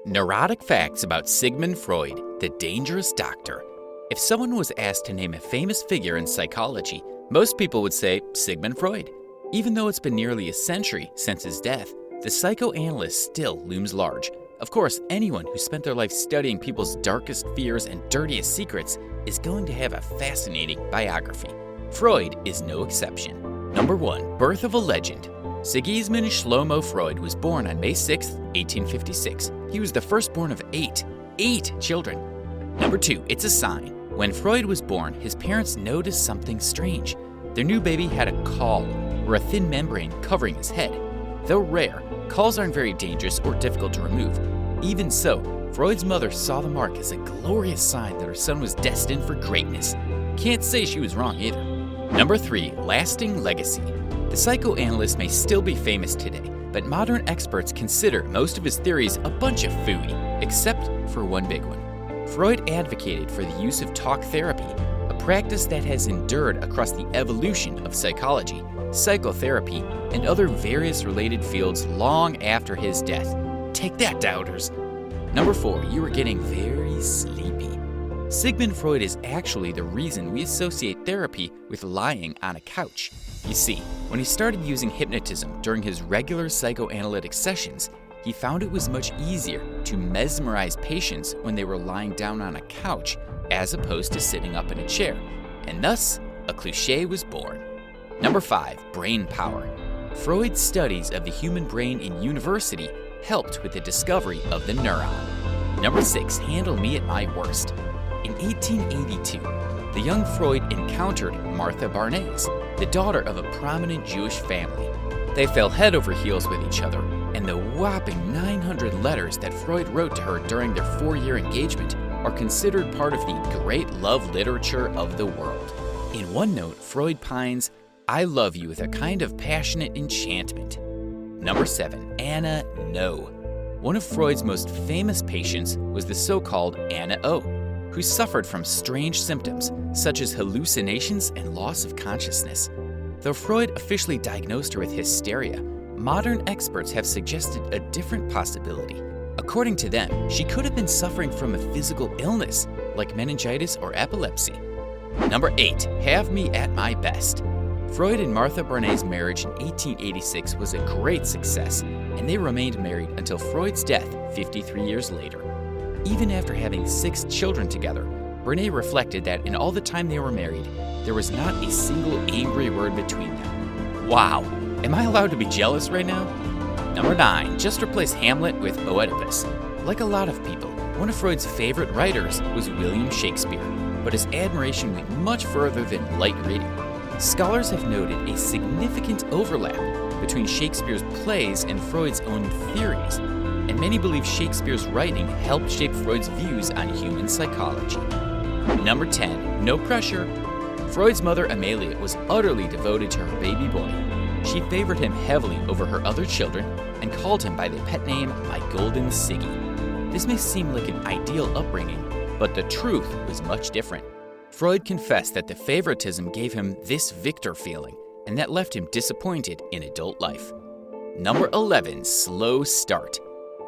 Neurotic facts about Sigmund Freud, the dangerous doctor. If someone was asked to name a famous figure in psychology, most people would say Sigmund Freud. Even though it's been nearly a century since his death, the psychoanalyst still looms large. Of course, anyone who spent their life studying people's darkest fears and dirtiest secrets is going to have a fascinating biography. Freud is no exception. Number 1. Birth of a legend. Sigmund Shlomo Freud was born on May 6, 1856. He was the firstborn of eight children. Number 2. It's a sign. When Freud was born, his parents noticed something strange. Their new baby had a caul, or a thin membrane covering his head. Though rare, cauls aren't very dangerous or difficult to remove. Even so, Freud's mother saw the mark as a glorious sign that her son was destined for greatness. Can't say she was wrong either. Number 3. Lasting legacy. The psychoanalyst may still be famous today, but modern experts consider most of his theories a bunch of phooey, except for one big one. Freud advocated for the use of talk therapy, a practice that has endured across the evolution of psychology, psychotherapy, and other various related fields long after his death. Take that, doubters! Number 4. You are getting very sleepy. Sigmund Freud is actually the reason we associate therapy with lying on a couch. You see, when he started using hypnotism during his regular psychoanalytic sessions, he found it was much easier to mesmerize patients when they were lying down on a couch as opposed to sitting up in a chair, and thus, a cliché was born. Number 5. Brain power. Freud's studies of the human brain in university helped with the discovery of the neuron. Number 6. Handle me at my worst. In 1882, the young Freud encountered Martha Barnes, the daughter of a prominent Jewish family. They fell head over heels with each other, and the whopping 900 letters that Freud wrote to her during their 4-year engagement are considered part of the great love literature of the world. In one note, Freud pines, "I love you with a kind of passionate enchantment." Number 7. Anna No. One of Freud's most famous patients was the so-called Anna O, who suffered from strange symptoms such as hallucinations and loss of consciousness. Though Freud officially diagnosed her with hysteria, modern experts have suggested a different possibility. According to them, she could have been suffering from a physical illness like meningitis or epilepsy. Number 8. Have me at my best. Freud and Martha Barnes' marriage in 1886 was a great success, and they remained married until Freud's death 53 years later. Even after having 6 children together, Barnes reflected that in all the time they were married, there was not a single angry word between them. Wow, am I allowed to be jealous right now? Number 9. Just replace Hamlet with Oedipus. Like a lot of people, one of Freud's favorite writers was William Shakespeare, but his admiration went much further than light reading. Scholars have noted a significant overlap between Shakespeare's plays and Freud's own theories, and many believe Shakespeare's writing helped shape Freud's views on human psychology. Number 10. No pressure. Freud's mother Amelia was utterly devoted to her baby boy. She favored him heavily over her other children and called him by the pet name My Golden Siggy. This may seem like an ideal upbringing, but the truth was much different. Freud confessed that the favoritism gave him this victor feeling, and that left him disappointed in adult life. Number 11. Slow start.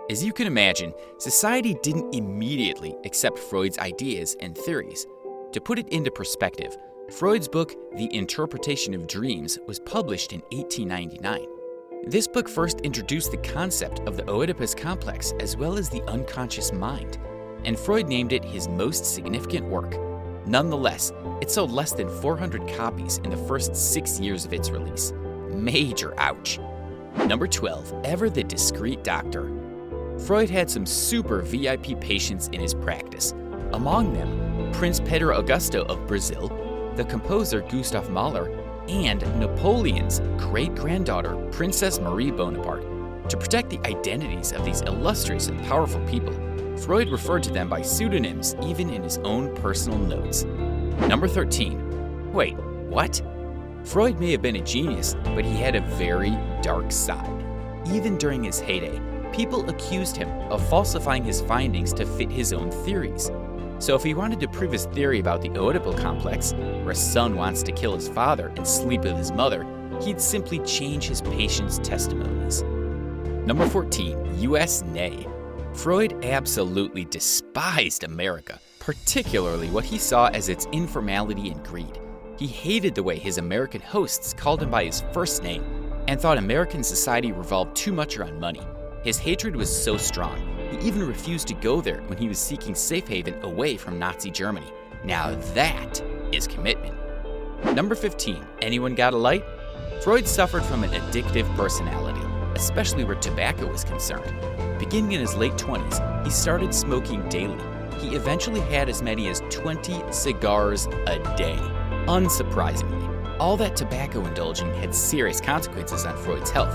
As you can imagine, society didn't immediately accept Freud's ideas and theories. To put it into perspective, Freud's book, The Interpretation of Dreams, was published in 1899. This book first introduced the concept of the Oedipus complex as well as the unconscious mind, and Freud named it his most significant work. Nonetheless, it sold less than 400 copies in the first 6 years of its release. Major ouch. Number 12. Ever the discreet doctor. Freud had some super VIP patients in his practice. Among them, Prince Pedro Augusto of Brazil, the composer Gustav Mahler, and Napoleon's great-granddaughter, Princess Marie Bonaparte. To protect the identities of these illustrious and powerful people, Freud referred to them by pseudonyms even in his own personal notes. Number 13. Wait, what? Freud may have been a genius, but he had a very dark side. Even during his heyday, people accused him of falsifying his findings to fit his own theories. So if he wanted to prove his theory about the Oedipal complex, where a son wants to kill his father and sleep with his mother, he'd simply change his patients' testimonies. Number 14. U.S-Nay. Freud absolutely despised America, particularly what he saw as its informality and greed. He hated the way his American hosts called him by his first name and thought American society revolved too much around money. His hatred was so strong, he even refused to go there when he was seeking safe haven away from Nazi Germany. Now that is commitment. Number 15, anyone got a light? Freud suffered from an addictive personality, especially where tobacco was concerned. Beginning in his late 20s, he started smoking daily. He eventually had as many as 20 cigars a day. Unsurprisingly, all that tobacco indulging had serious consequences on Freud's health.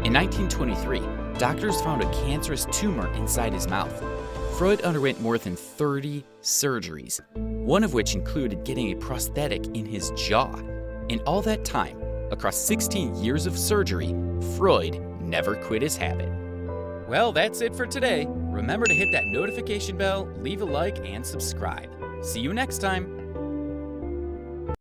In 1923, doctors found a cancerous tumor inside his mouth. Freud underwent more than 30 surgeries, one of which included getting a prosthetic in his jaw. In all that time, across 16 years of surgery, Freud never quit his habit. Well, that's it for today. Remember to hit that notification bell, leave a like, and subscribe. See you next time.